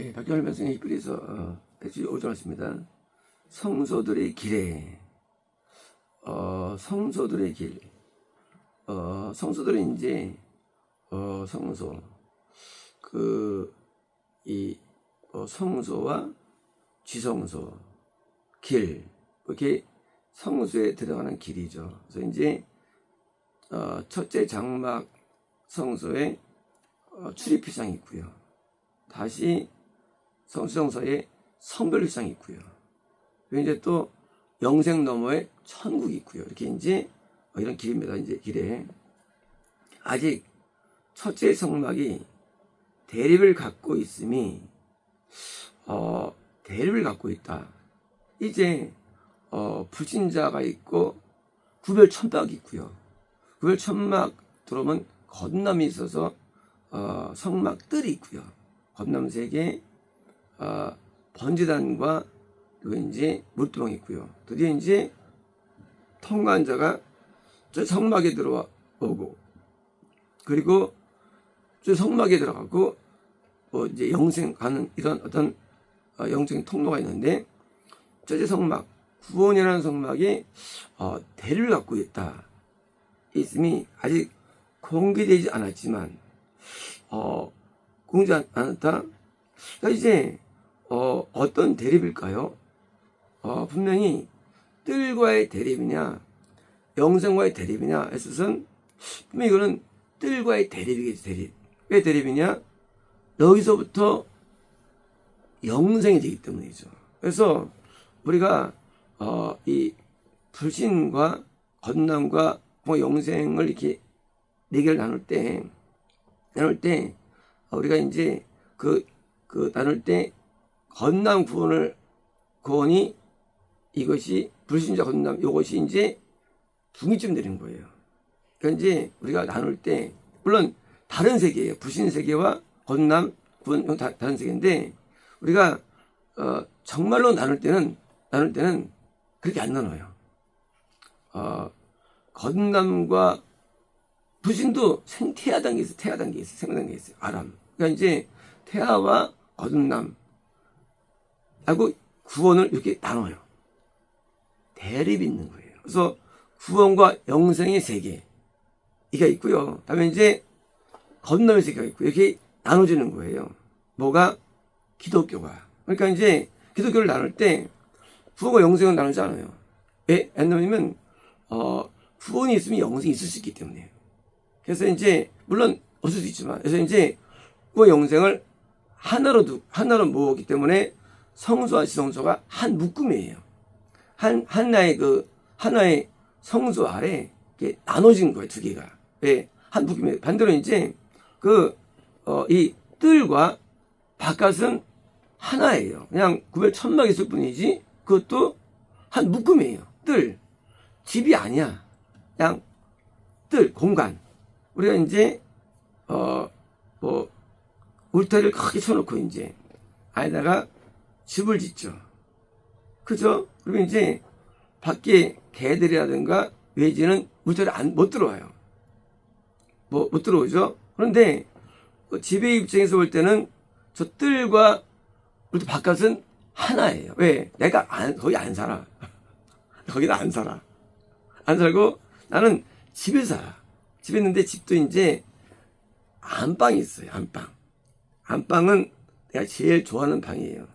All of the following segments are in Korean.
예, 박정일 변성의 히브리서 115절 말씀입니다. 성소들의 길에 성소들의 길, 성소들은 이제 성소 성소와 지성소 길, 이렇게 성소에 들어가는 길이죠. 그래서 이제 첫째 장막 성소에 출입휘장이 있고요. 다시 성수성소에 성별휘장이 있고요. 그리고 이제 또 영생 너머에 천국이 있고요. 이렇게 이제 이런 길입니다. 이제 길에 아직 첫째 성막이 대립을 갖고 있음이 대립을 갖고 있다. 이제 불신자가 있고 구별천막이 있고요. 구별천막 들어오면 건너이 있어서 성막들이 있고요. 건너면 3개, 번제단과 그리고 이제 물두멍이 있고요. 드디어 이제 통과한 자가 저 성막에 들어오고, 그리고 저 성막에 들어가고, 이제 영생 가는 이런 어떤 영적인 통로가 있는데, 저 성막, 구원이라는 성막이 대를 갖고 있다. 있음이 아직 공개되지 않았지만, 공개되지 않았다. 그러니까 이제 어떤 대립일까요? 분명히 뜰과의 대립이냐 영생과의 대립이냐 했을 분명히 이거는 뜰과의 대립이겠지. 대립. 왜 대립이냐? 여기서부터 영생이 되기 때문이죠. 그래서 우리가 이 불신과 건남과 영생을 이렇게 네 개를 나눌 때 우리가 이제 나눌 때 건남 구원이 이것이 불신자 건남 이것이 이제 중위쯤 되는 거예요. 그러니까 이제 우리가 나눌 때 물론 다른 세계예요. 불신 세계와 건남 구원 다른 세계인데 우리가 정말로 나눌 때는 그렇게 안 나눠요. 건남과 불신도 태아 단계 있어요. 태아 단계 있어요. 생명 단계 있어요. 아람. 그러니까 이제 태아와 거듭남 하고 구원을 이렇게 나눠요. 대립이 있는 거예요. 그래서 구원과 영생의 세계 이가 있고요. 다음에 이제 거듭남의 세계가 있고 이렇게 나눠지는 거예요. 뭐가? 기독교가. 그러니까 이제 기독교를 나눌 때 구원과 영생을 나누지 않아요. 왜? 왜냐면 구원이 있으면 영생이 있을 수 있기 때문에. 그래서 이제 물론 없을 수 있지만 그래서 이제 그 영생을 하나로 모으기 때문에 성소와 지성소가 한 묶음이에요. 하나의 성소 아래 이렇게 나눠진 거예요. 2개가. 왜? 한 묶음이에요. 반대로 이제 이 뜰과 바깥은 하나예요. 그냥 구별 천막이 있을 뿐이지 그것도 한 묶음이에요. 뜰. 집이 아니야. 그냥 뜰, 공간. 우리가 이제 울타리를 크게 쳐놓고 이제 안에다가 집을 짓죠. 그죠? 그리고 이제 밖에 개들이라든가 외지는 울타리 못 들어와요. 못 들어오죠? 그런데 집의 입장에서 볼 때는 저 뜰과 울타리 바깥은 하나예요. 왜? 내가 거기 안 살아. 거기는 안 살아. 안 살고 나는 집에 살아. 집에 있는데 집도 이제 안방이 있어요. 안방은 내가 제일 좋아하는 방이에요.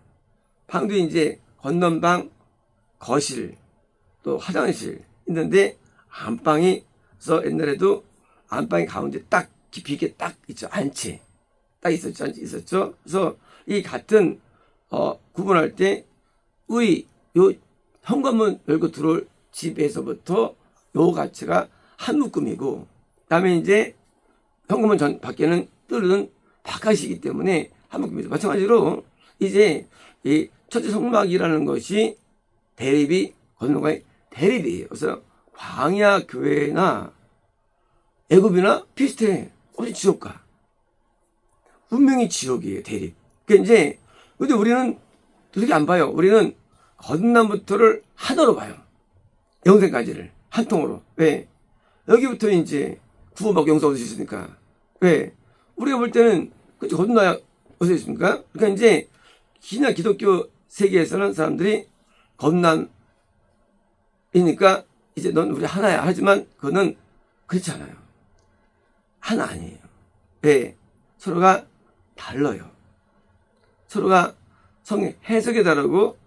방도 이제 건넌방, 거실, 또 화장실 있는데 안방에서 옛날에도 안방이 가운데 딱 깊이 있게 딱 있죠. 안채 딱 있었죠. 그래서 이 같은 구분할 때 요 현관문 열고 들어올 집에서부터 요 가치가 한 묶음이고 그다음에 이제 현관문 밖에는 뜰은 바깥이기 때문에 한 묶음이죠. 마찬가지로 이제 이 첫째 성막이라는 것이 대립이 건너가의 대립이에요. 그래서 광야 교회나 애굽이나 비슷해. 어디 지옥가. 분명히 지옥이에요. 대립. 그러니까 이제 근데 우리는 그렇게 안 봐요. 우리는 거듭남부터를 하나로 봐요. 영생까지를 한 통으로. 왜? 여기부터 이제 구원받고 영생 얻을 수 있으니까. 왜? 우리가 볼 때는 거듭나야 얻을 수 있습니까? 그러니까 이제 신약 기독교 세계에서는 사람들이 겁남이니까 이제 넌 우리 하나야. 하지만 그거는 그렇지 않아요. 하나 아니에요. 왜? 서로가 달라요. 서로가 성의 해석이 다르고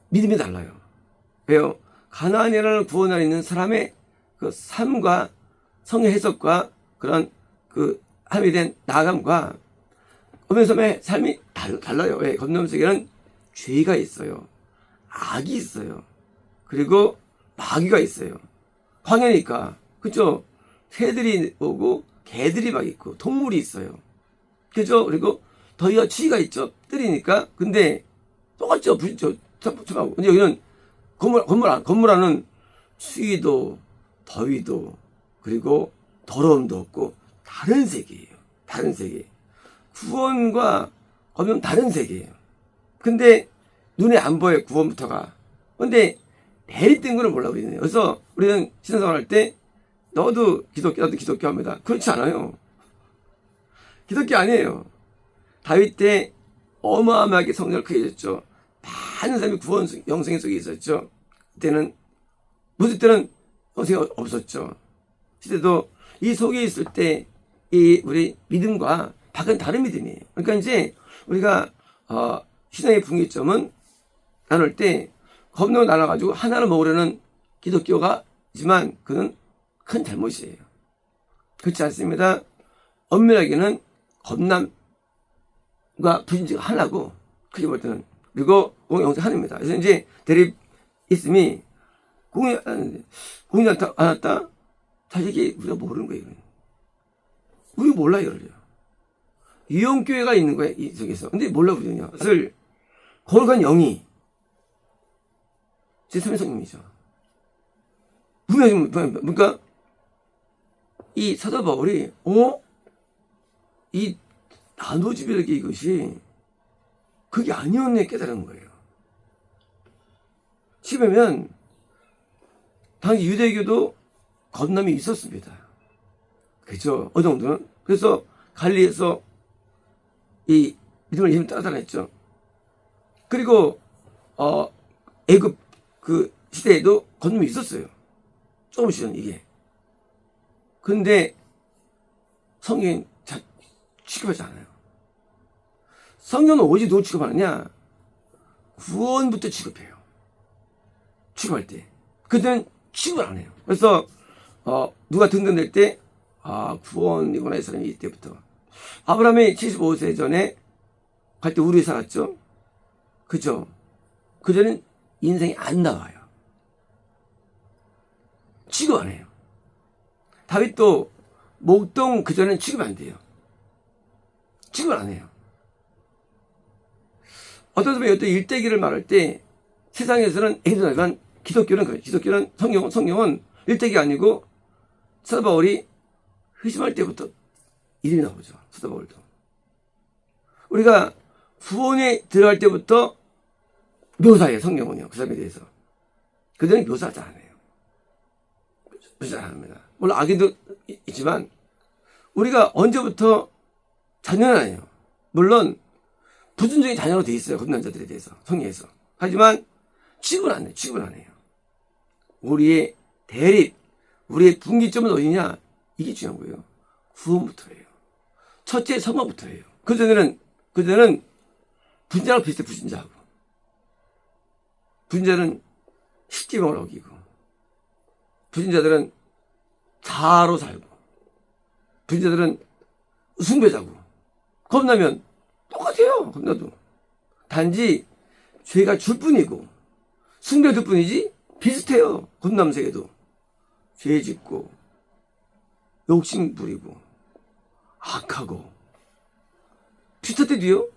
믿음이 달라요. 왜요? 가나안이라는 구원 안에 있는 사람의 그 삶과 성의 해석과 그런 그 함에 대한 나아감과 검염섬의 삶이 달라요. 왜? 검염섬에는 죄가 있어요. 악이 있어요. 그리고 마귀가 있어요. 광야니까. 그죠? 새들이 오고 개들이 막 있고 동물이 있어요. 그죠? 그리고 더위와 추위가 있죠. 뜨리니까. 근데 똑같죠. 근데 여기는 건물 안은 추위도 더위도 그리고 더러움도 없고 다른 세계예요. 다른 세계. 구원과 검은 다른 세계예요. 근데 눈에 안 보여요. 구원부터가. 근데 대립된 거는 몰라 우리는. 그래서 우리는 신앙생활 할 때 너도 기독교 나도 기독교 합니다. 그렇지 않아요. 기독교 아니에요. 다윗 때 어마어마하게 성전을 크게 졌죠. 많은 사람이 구원 영생 속에 있었죠. 그때는 무슨 때는 영생이 없었죠. 시대도 이 속에 있을 때 이 우리 믿음과 밖은 다른 믿음이에요. 그러니까 이제 우리가 신앙의 분기점은 나눌 때 겁으로 나눠가지고 하나를 먹으려는 기독교가지만 그는 큰 잘못이에요. 그렇지 않습니다. 엄밀하게는 겁남과 부진지가 하나고 크게 볼 때는 그리고 공영생 하나입니다. 그래서 이제 대립 있음이 공이 나타났다. 사실 이게 우리가 모르는 거예요. 우리 몰라요, 이거를요. 유형교회가 있는 거예요, 이 속에서. 근데 몰라, 우리는요. 그것을 거룩한 영이 제3의 성령이죠. 그러니까 이 사도 바울이 이 나노지별에게 이것이 그게 아니었네 깨달은 거예요. 시보면 당시 유대교도 겁남이 있었습니다. 그죠? 어느 정도는. 그래서 갈리에서 이 믿음을 힘을 따라다녔죠. 그리고 애굽 그 시대에도 겁남이 있었어요. 조금씩은 이게. 근데 성경은 취급하지 않아요. 성경은 오직 누구 취급하느냐? 구원부터 취급해요. 취급할 때. 그때는 취급을 안 해요. 그래서 누가 등등될 때 구원이구나 이 사람이 이때부터. 아브라함이 75세 전에 갈 때 우리에 살았죠. 그죠? 그전엔 인생이 안 나와요. 취급 안 해요. 다윗도 목동 그전엔 취급 안 돼요. 취급을 안 해요. 어떤 사람이 어떤 일대기를 말할 때 세상에서는 애들하지만 기독교는 그래요. 기독교는 성경은 일대기가 아니고 사도 바울이 회심할 때부터 이름이 나오죠. 사도 바울도. 우리가 구원에 들어갈 때부터 묘사해요. 성경은요. 그 사람에 대해서. 그들은 묘사하지 않아요. 묘사하지 않습니다. 물론 악인도 있지만 우리가 언제부터 자녀는 아니에요. 물론 부준적인 자녀로 돼 있어요. 겁난 자들에 대해서 성경에서. 하지만 취급을 안 해요. 취급을 안 해요. 우리의 대립, 우리의 분기점은 어디냐? 이게 중요한 거예요. 구원부터예요. 첫째 성화부터예요. 그전에는 분자랑 비슷해. 불신자하고. 불신자는 십계명을 어기고, 불신자들은 자아로 살고, 불신자들은 숭배자고. 겁나면 똑같아요. 겁나도. 단지 죄가 줄 뿐이고 숭배될 뿐이지 비슷해요. 겁남 세계도. 죄 짓고 욕심 부리고 악하고 비슷한데도요.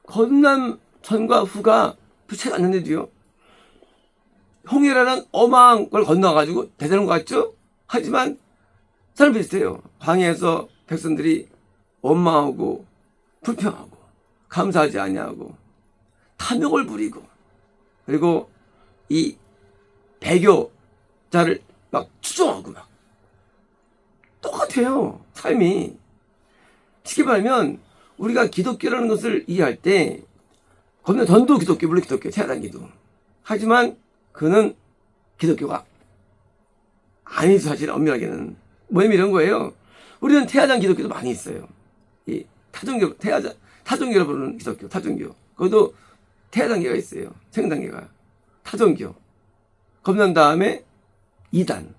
겁남 전과 후가 비슷하지 않는데도요. 홍해라는 어마한 걸 건너가지고 대단한 것 같죠? 하지만 사람 비슷해요. 광야에서 백성들이 원망하고 불평하고 감사하지 아니하고 탐욕을 부리고 그리고 이 배교자를 막 추종하고 막 똑같아요. 삶이. 쉽게 말하면 우리가 기독교라는 것을 이해할 때 겁나 전도 기독교, 물론 기독교, 태화단기도. 하지만 그는 기독교가 아닌 사실 엄밀하게는. 뭐냐면 이런 거예요. 우리는 태화단 기독교도 많이 있어요. 이 타종교, 타종교로 부르는 기독교, 타종교. 그것도 태화단계가 있어요. 생단계가. 타종교. 겁난 다음에 2단.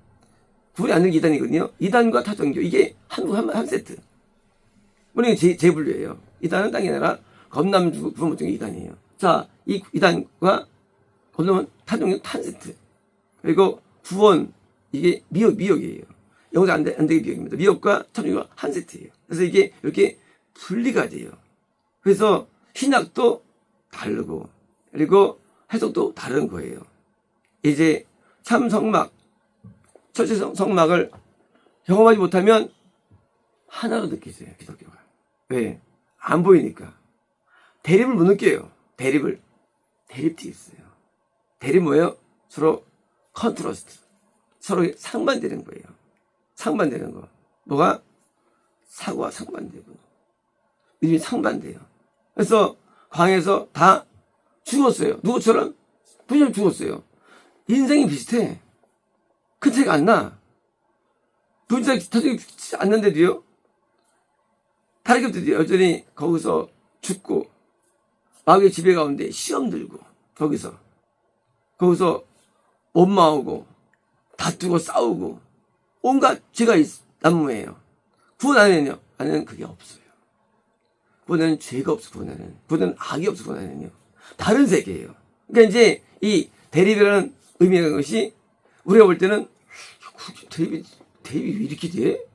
구분이 안 되는 2단이거든요. 2단과 타종교. 이게 한 세트. 물론 이게 재분류예요. 2단은 딴 게 아니라 겁남 구분 중에 2단이에요. 자, 이 2단과 겁남은 타종교 한 세트. 그리고 구원, 이게 미역이에요. 영어도 안 되게 미역입니다. 미역과 타종교가 한 세트예요. 그래서 이게 이렇게 분리가 돼요. 그래서 신학도 다르고, 그리고 해석도 다른 거예요. 이제 참 성막, 철새 성막을 경험하지 못하면 하나로 느끼세요, 기독교가. 왜? 안 보이니까. 대립을 못 느껴요. 대립이 있어요. 대립 뭐예요? 서로 컨트러스트. 서로 상반되는 거예요. 상반되는 거. 뭐가? 사고와 상반되고. 믿음이 상반돼요. 그래서 광에서 다 죽었어요. 누구처럼? 부처님 죽었어요. 인생이 비슷해. 큰 차이가 안 나. 부처님 타종이 않는데도요. 다른 것들이 여전히 거기서 죽고 마귀의 지배 가운데 시험 들고 거기서 원망하고 다투고 싸우고 온갖 죄가 난무해요. 구원 안에는요. 안에는 그게 없어요. 구원에는 죄가 없어. 구원에는 악이 없어. 구원에는요. 다른 세계예요. 그러니까 이제 이 대립이라는 의미가 것이 우리가 볼 때는 대립이 왜 이렇게 돼?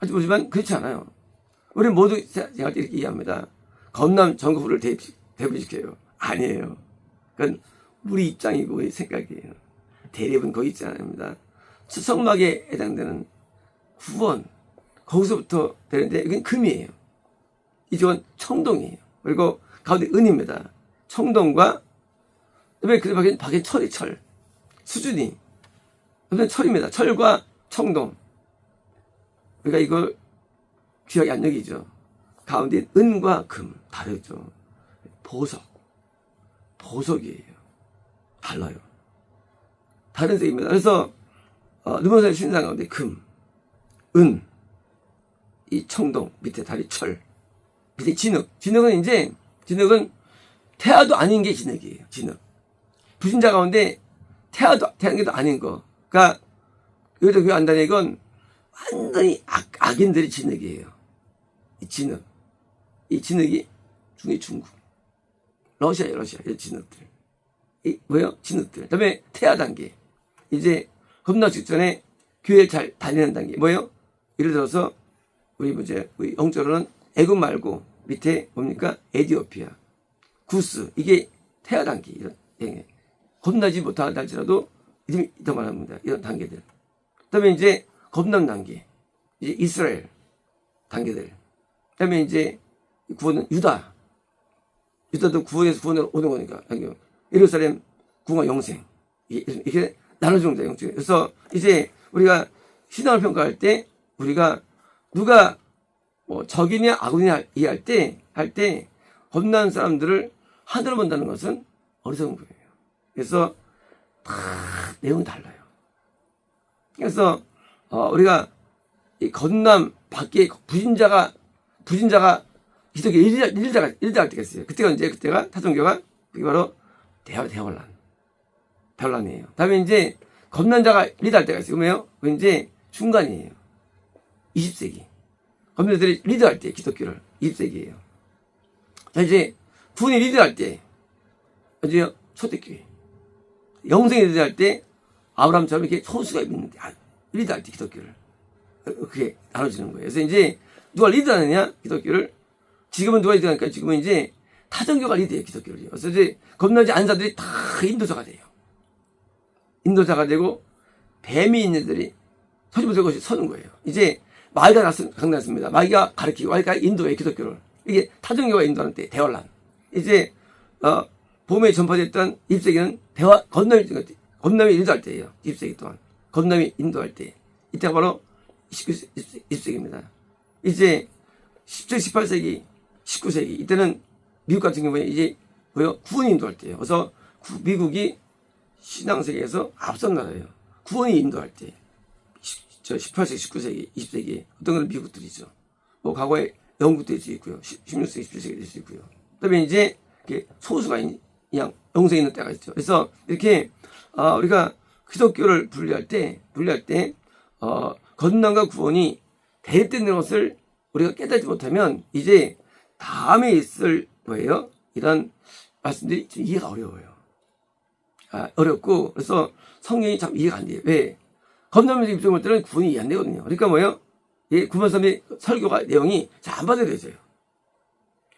하지 보지만 그렇지 않아요. 우리는 모두 생각할 때 이렇게 이해합니다. 겁남 전거부를 대립시켜요. 아니에요. 그건 우리 입장이고 우리 생각이에요. 대립은 거기 있지 않습니다. 성막에 해당되는 구원, 거기서부터 되는데 이건 금이에요. 이쪽은 청동이에요. 그리고 가운데 은입니다. 청동과 그다음에 그 밖에 철. 수준이 그다음에 철입니다. 철과 청동. 그러니까 이걸 귀하게 안 여기죠. 가운데 은과 금 다르죠. 보석이에요. 달라요. 다른 색입니다. 그래서 르몬사의 신상 가운데 금, 은, 이 청동 밑에 다리 철, 밑에 진흙. 진흙은 태아도 아닌 게 진흙이에요. 진흙. 불신자 가운데 태아도 아닌 거. 그러니까 여기서 교회 안다는 건 완전히 악인들이 진흙이에요. 이 진흙이 중국. 러시아예요. 이 진흙들. 뭐예요? 진흙들. 그 다음에 태아 단계. 이제 겁나 직전에 교회를 잘 다니는 단계. 뭐예요? 예를 들어서 우리 영적으로는 애굽 말고 밑에 뭡니까? 에디오피아, 구스. 이게 태아 단계. 이런 겁나지 못하다 할지라도 이름이 더 말합니다. 이런 단계들. 그 다음에 이제 겁난 단계. 이제 이스라엘 단계들. 그 다음에 이제 구원은 유다도 구원에서 구원으로 오는 거니까. 예루살렘 궁화 영생. 이게 나눠주는 거예요. 영적. 그래서 이제 우리가 신앙을 평가할 때 우리가 누가 적이냐 악이냐 이해할 때 겁나는 사람들을 하늘로 본다는 것은 어리석은 거예요. 그래서 다 내용이 달라요. 그래서 우리가 이 겁남 밖에 부진자가 기독교 일자가 할 때가 있어요. 그때가 타종교가 그게 바로 대환란이에요. 다음에 이제 겁난 자가 리드할 때가 있어요. 그러면 이제 중간이에요. 20세기. 겁난자들이 리드할 때 기독교를 20세기예요. 자 이제 구원이 리드할 때 어디요? 초대교회. 영생이 리드할 때 아브라함처럼 이렇게 소수가 있는데 리드할 때 기독교를 그게 나눠지는 거예요. 그래서 이제 누가 리드하느냐 기독교를 지금은 누가 리드하니까 지금은 이제 타종교가 리드해요 기독교를. 그래서 이제 겁나지 않은 사람들이 다 인도자가 돼요. 인도자가 되고 뱀이 있는 애들이 서지 들고 서는 거예요. 이제 마귀가 강났습니다. 마귀가 가르치고 마귀가 인도해 기독교를. 이게 타종교가 인도하는 때 대환란. 이제 봄에 전파됐던 20세기는 겁남이 인도할 때예요. 20세기 동안 겁남이 인도할 때. 이때가 바로 20세기입니다. 이제 17세기, 18세기, 19세기 이때는 미국 같은 경우에 이제 뭐요? 구원이 인도할 때예요. 그래서 미국이 신앙세계에서 앞선 나라예요. 구원이 인도할 때. 18세기, 19세기, 20세기 어떤 건 미국들이죠. 뭐 과거에 영국도 있을 수 있고요. 16세기, 17세기 있을 수 있고요. 그다음에 이제 소수가 그냥 영생에 있는 때가 있죠. 그래서 이렇게 우리가 기독교를 분리할 때 거듭남과 구원이 대립되는 것을 우리가 깨닫지 못하면 이제 다음에 있을 뭐예요? 이런 말씀들이 좀 이해가 어려워요. 어렵고 그래서 성경이 참 이해가 안 돼요. 왜? 거듭남에서 입증할 때는 구원이 이해 안 되거든요. 그러니까 뭐예요? 이 구원삼의 설교가 내용이 잘 안 받아들여져요.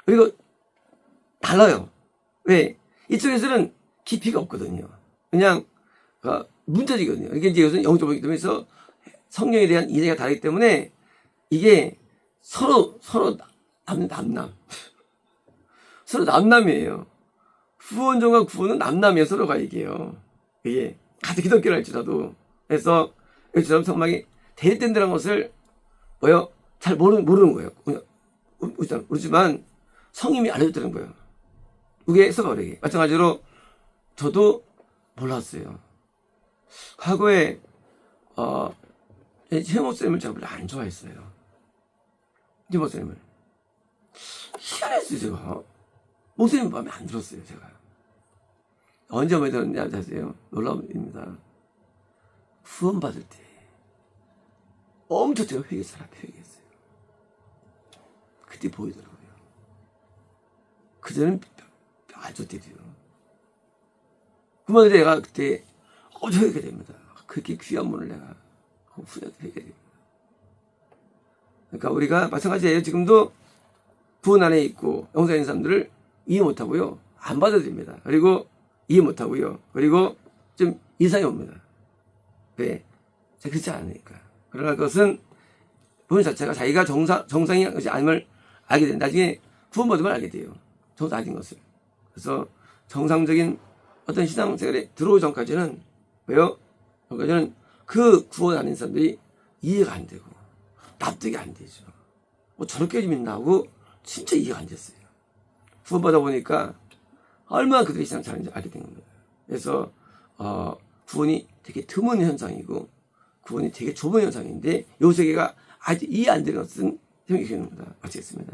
그리고 달라요. 왜? 이쪽에서는 깊이가 없거든요. 그냥 문자적이거든요. 이게 이제 이것은 영적이기 때문에 성경에 대한 이해가 다르기 때문에 이게 서로 남남 서로 남남이에요. 후원종과 구원은 남남이에요. 서로가 이게요. 이게 같은 기독교를 할지라도. 그래서 이처럼 성막이 대립된다는 것을 뭐요? 잘 모르는 거예요. 모르지만 성님이 알려줬다는 거예요. 그게 해석가 어려게. 마찬가지로 저도 몰랐어요. 과거에 최 목사님을 제가 별로 안 좋아했어요. 최 목사님을 희한했어요. 제가 목사님 마음에 안 들었어요. 제가 언제 마음에 들었는지 아세요? 놀라운 일입니다. 후원 받을 때 엄청 제가 회개했어요. 그때 보이더라고요. 그전엔 아주 때도요. 그만 내가 그때 엄청 회개가 됩니다. 그렇게 귀한 분을 내가 후회가 됩니다. 그러니까 우리가 마찬가지예요. 지금도 구원 안에 있고 영생에 있는 사람들을 이해 못하고요. 안 받아들입니다. 그리고 이해 못하고요. 그리고 좀 이상이 옵니다. 왜? 제가 그렇지 않으니까. 그러나 그것은 본인 자체가 자기가 정상이 것이 아님을 알게 된다. 나중에 구원받으면 알게 돼요. 정상 아닌 것을. 그래서 정상적인 어떤 신앙생활에 들어오기 전까지는 왜요? 전까지는 그 구원 아닌 사람들이 이해가 안 되고 납득이 안 되죠. 뭐 저렇게 믿나고 진짜 이해가 안 됐어요. 구원받아 보니까 얼마나 그들이 신앙 잘하는지 알게 된 겁니다. 그래서 구원이 되게 드문 현상이고 구원이 되게 좁은 현상인데 요 세계가 아직 이해 안 되는 것은 생각이 됩니다. 마치겠습니다.